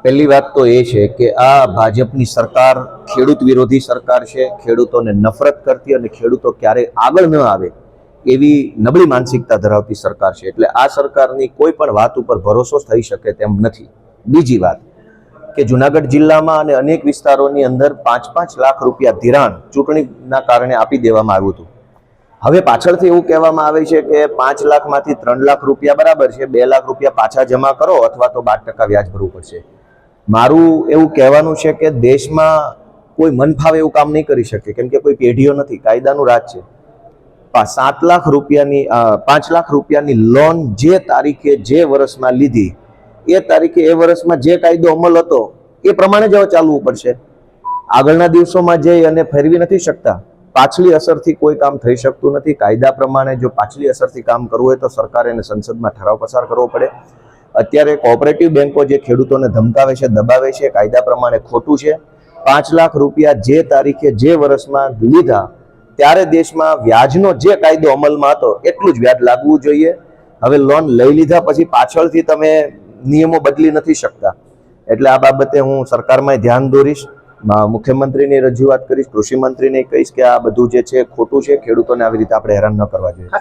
પહેલી વાત તો એ છે કે આ ભાજપની સરકાર ખેડૂત વિરોધી સરકાર છે, ખેડૂતોને નફરત કરતી અને ખેડૂતો ક્યારેય આગળ ન આવે એવી નબળી માનસિકતા ધરાવતી સરકાર છે. એટલે આ સરકારની કોઈ પણ વાત ઉપર ભરોસો થઈ શકે તેમ નથી. બીજી વાત કે જુનાગઢ જિલ્લામાં અને અનેક વિસ્તારોની અંદર 5-5 લાખ રૂપિયા ધિરાણ ચૂંટણીના કારણે આપી દેવામાં આવ્યું હતું. હવે પાછળથી એવું કહેવામાં આવે છે કે 5 લાખમાંથી 3 લાખ રૂપિયા બરાબર છે, 2 લાખ રૂપિયા પાછા જમા કરો અથવા તો 12% વ્યાજ ભરવું પડશે. મારું એવું કહેવાનું છે કે દેશમાં કોઈ મન ફાવે એવું કામ નહીં કરી શકે, કેમ કે કોઈ પેઢીઓ નથી, કાયદાનું રાજ છે. 7 લાખ રૂપિયાની 5 લાખ રૂપિયાની લોન જે તારીખે જે વર્ષમાં લીધી એ તારીખે એ વર્ષમાં જે કાયદો અમલ હતો એ પ્રમાણે જ હવે ચાલવું પડશે. આગળના દિવસોમાં જઈ અને ફેરવી નથી શકતા. પાછલી અસરથી કોઈ કામ થઈ શકતું નથી. કાયદા પ્રમાણે જો પાછલી અસરથી કામ કરવું હોય તો સરકારે અને સંસદમાં ઠરાવ પસાર કરવો પડે. અત્યારે કોઓપરેટિવ બેંકો જે ખેડૂતોને ધમકાવે છે, દબાવે છે, કાયદા પ્રમાણે ખોટું છે. 5 લાખ રૂપિયા જે તારીખે જે વર્ષમાં લીધા ત્યારે દેશમાં વ્યાજનો જે કાયદો અમલમાં હતો એટલું જ વ્યાજ લાગવું જોઈએ. હવે લોન લઈ લીધા પછી પાછળથી તમે નિયમો બદલી નથી શકતા. એટલે આ બાબતે હું સરકારમાં ધ્યાન દોરીશ, મુખ્યમંત્રીની રજૂઆત કરીશ, કૃષિ મંત્રીને કહીશ કે આ બધું જે છે ખોટું છે, ખેડૂતોને આવી રીતે આપણે હેરાન ન કરવા જોઈએ.